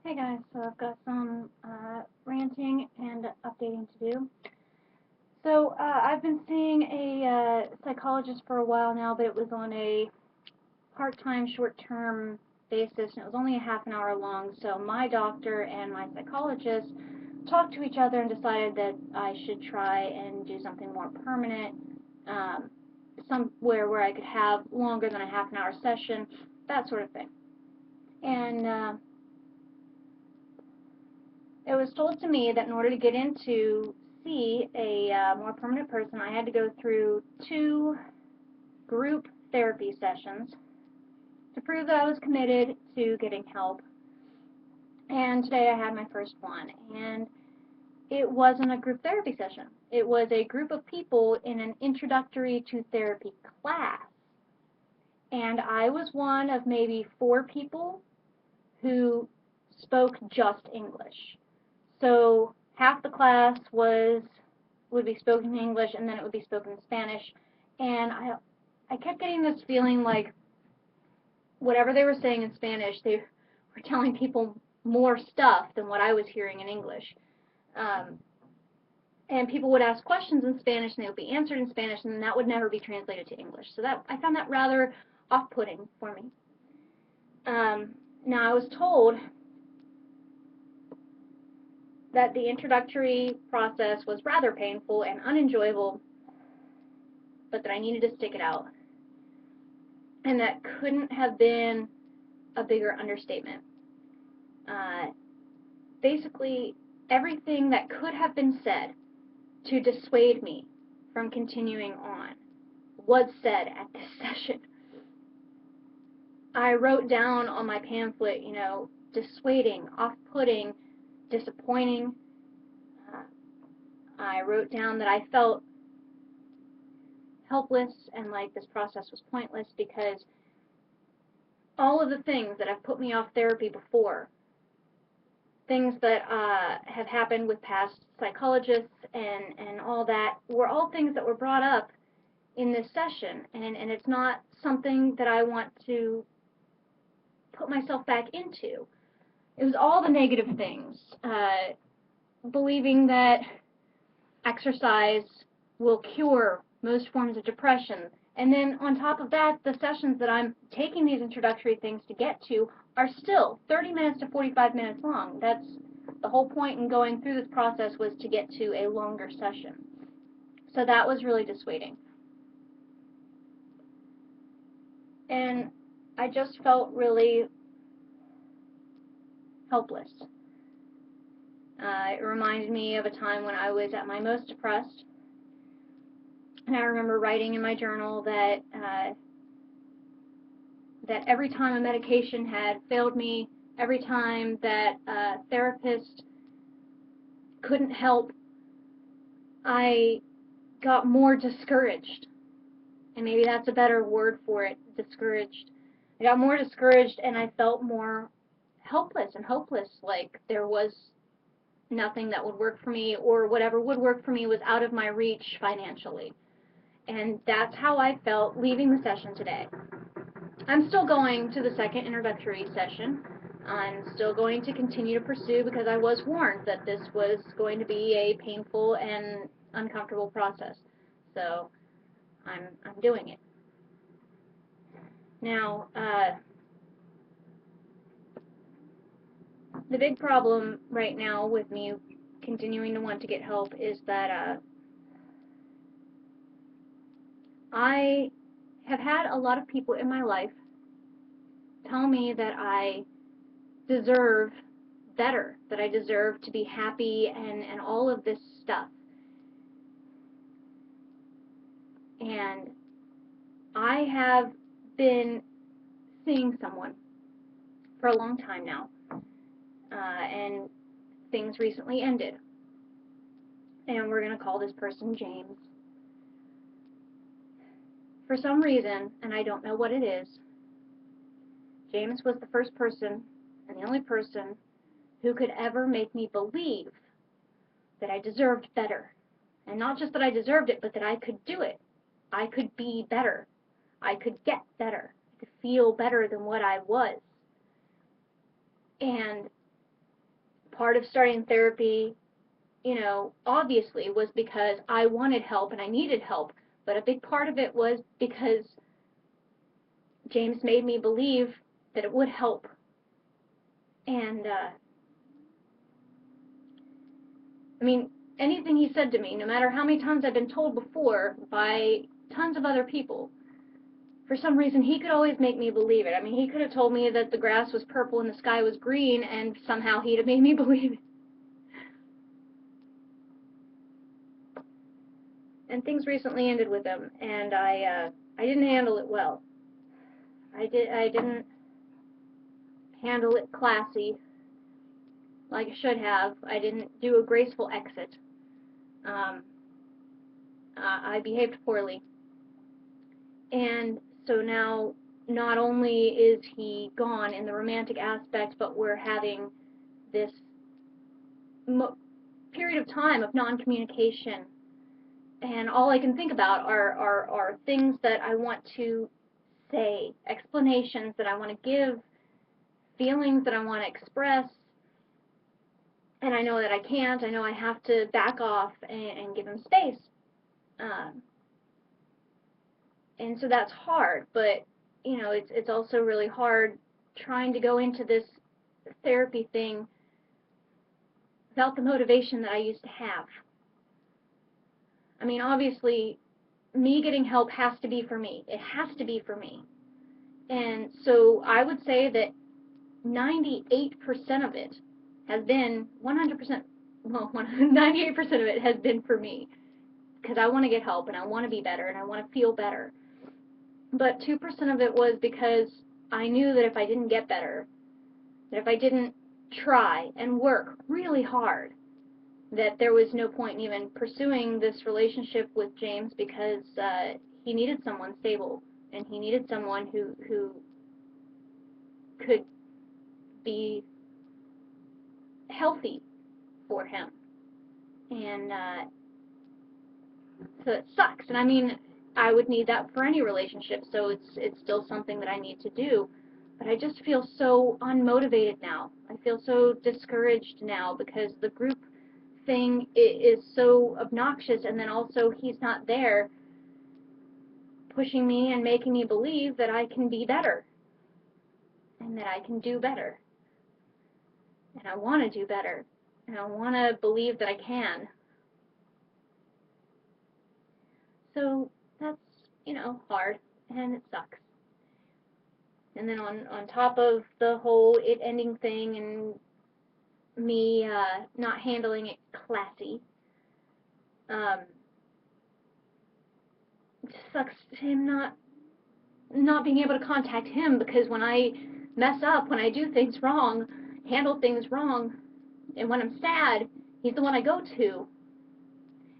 Hey guys, so I've got some ranting and updating to do. I've been seeing a psychologist for a while now, but it was on a part-time, short-term basis, and it was only a half an hour long. So my doctor and my psychologist talked to each other and decided that I should try and do something more permanent, um, somewhere where I could have longer than a half an hour session, that sort of thing. And it was told to me that in order to get in to see a more permanent person, I had to go through 2 group therapy sessions to prove that I was committed to getting help. And today I had my first one. And it wasn't a group therapy session. It was a group of people in an introductory to therapy class. And I was one of maybe 4 people who spoke just English. So half the class would be spoken in English, and then it would be spoken in Spanish. And I kept getting this feeling like whatever they were saying in Spanish, they were telling people more stuff than what I was hearing in English. Um, and people would ask questions in Spanish, and they would be answered in Spanish, and that would never be translated to English. So that I found that rather off-putting for me. Now I was told that the introductory process was rather painful and unenjoyable, but that I needed to stick it out. And that couldn't have been a bigger understatement. Uh, Basically, everything that could have been said to dissuade me from continuing on was said at this session. I wrote down on my pamphlet, dissuading, off-putting, disappointing. Uh, I wrote down that I felt helpless and like this process was pointless because all of the things that have put me off therapy before, things that have happened with past psychologists and all that, were all things that were brought up in this session, and it's not something that I want to put myself back into. It was all the negative things, believing that exercise will cure most forms of depression. And then on top of that, the sessions that I'm taking these introductory things to get to are still 30 minutes to 45 minutes long. That's the whole point in going through this process, was to get to a longer session. So that was really dissuading. And I just felt really helpless. It reminded me of a time when I was at my most depressed. And I remember writing in my journal that every time a medication had failed me, every time that a therapist couldn't help, I got more discouraged. And maybe that's a better word for it, discouraged. I got more discouraged, and I felt more helpless and hopeless, like there was nothing that would work for me, or whatever would work for me was out of my reach financially. And that's how I felt leaving the session today. I'm still going to the second introductory session. I'm still going to continue to pursue, because I was warned that this was going to be a painful and uncomfortable process. So I'm doing it. Now, the big problem right now with me continuing to want to get help is that I have had a lot of people in my life tell me that I deserve better, that I deserve to be happy and all of this stuff. And I have been seeing someone for a long time now, and things recently ended. And we're going to call this person James. For some reason, and I don't know what it is, James was the first person and the only person who could ever make me believe that I deserved better. And not just that I deserved it, but that I could do it. I could be better. I could get better. I could feel better than what I was. And part of starting therapy, you know, obviously was because I wanted help and I needed help, but a big part of it was because James made me believe that it would help. And, I mean, anything he said to me, no matter how many times I've been told before by tons of other people, for some reason he could always make me believe it. I mean, he could have told me that the grass was purple and the sky was green, and somehow he'd have made me believe it. And things recently ended with him, and I didn't handle it well. I didn't handle it classy like I should have. I didn't do a graceful exit. I behaved poorly. And so now, not only is he gone in the romantic aspect, but we're having this period of time of non-communication. And all I can think about are things that I want to say, explanations that I want to give, feelings that I want to express, and I know that I can't. I know I have to back off and give him space. And so that's hard, but, you know, it's also really hard trying to go into this therapy thing without the motivation that I used to have. I mean, obviously, me getting help has to be for me. It has to be for me. And so I would say that 98% of it has been 100%, well, 98% of it has been for me, because I want to get help and I want to be better and I want to feel better. But 2% of it was because I knew that if I didn't get better, that if I didn't try and work really hard, that there was no point in even pursuing this relationship with James, because he needed someone stable, and he needed someone who could be healthy for him. And so it sucks. And I mean, I would need that for any relationship, so it's still something that I need to do. But I just feel so unmotivated now. I feel so discouraged now because the group thing is so obnoxious, and then also he's not there pushing me and making me believe that I can be better and that I can do better. And I want to do better. And I want to believe that I can. So that's, you know, hard, and it sucks. And then on top of the whole it ending thing and me not handling it classy, it just sucks him not being able to contact him, because when I mess up, when I do things wrong, handle things wrong, and when I'm sad, he's the one I go to,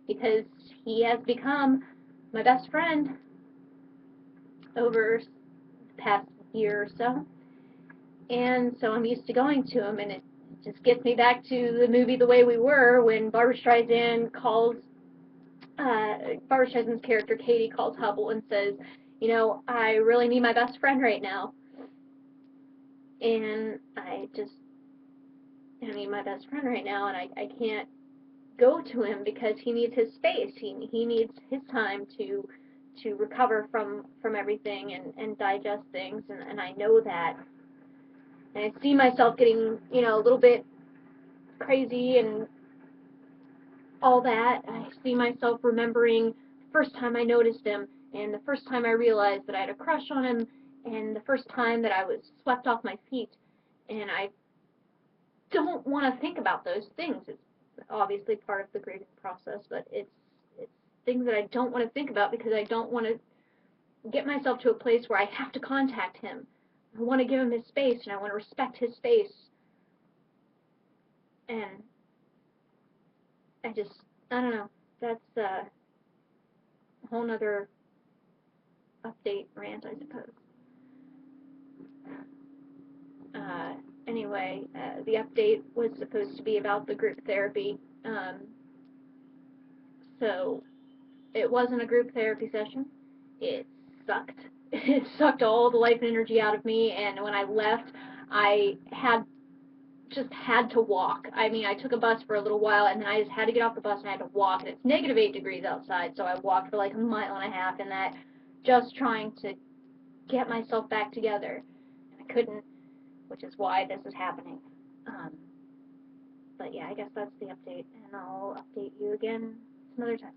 because he has become my best friend over the past year or so. And so I'm used to going to him, and it just gets me back to the movie The Way We Were, when Barbra Streisand calls, Barbra Streisand's character Katie calls Hubble and says, you know, I really need my best friend right now. And I need my best friend right now, and I can't go to him because he needs his space. He needs his time to recover from everything and digest things, and I know that. And I see myself getting, you know, a little bit crazy and all that. I see myself remembering the first time I noticed him, and the first time I realized that I had a crush on him, and the first time that I was swept off my feet. And I don't want to think about those things. It's obviously part of the grieving process, but it's things that I don't want to think about, because I don't want to get myself to a place where I have to contact him. I want to give him his space, and I want to respect his space. And I don't know. That's a whole nother update rant, I suppose. Anyway, the update was supposed to be about the group therapy. So it wasn't a group therapy session. It sucked. It sucked all the life and energy out of me, and when I left, I had just had to walk. I mean, I took a bus for a little while, and then I just had to get off the bus and I had to walk, and it's -8 degrees outside, so I walked for like a mile and a half in that, just trying to get myself back together. And I couldn't, which is why this is happening. But yeah, I guess that's the update, and I'll update you again some other time.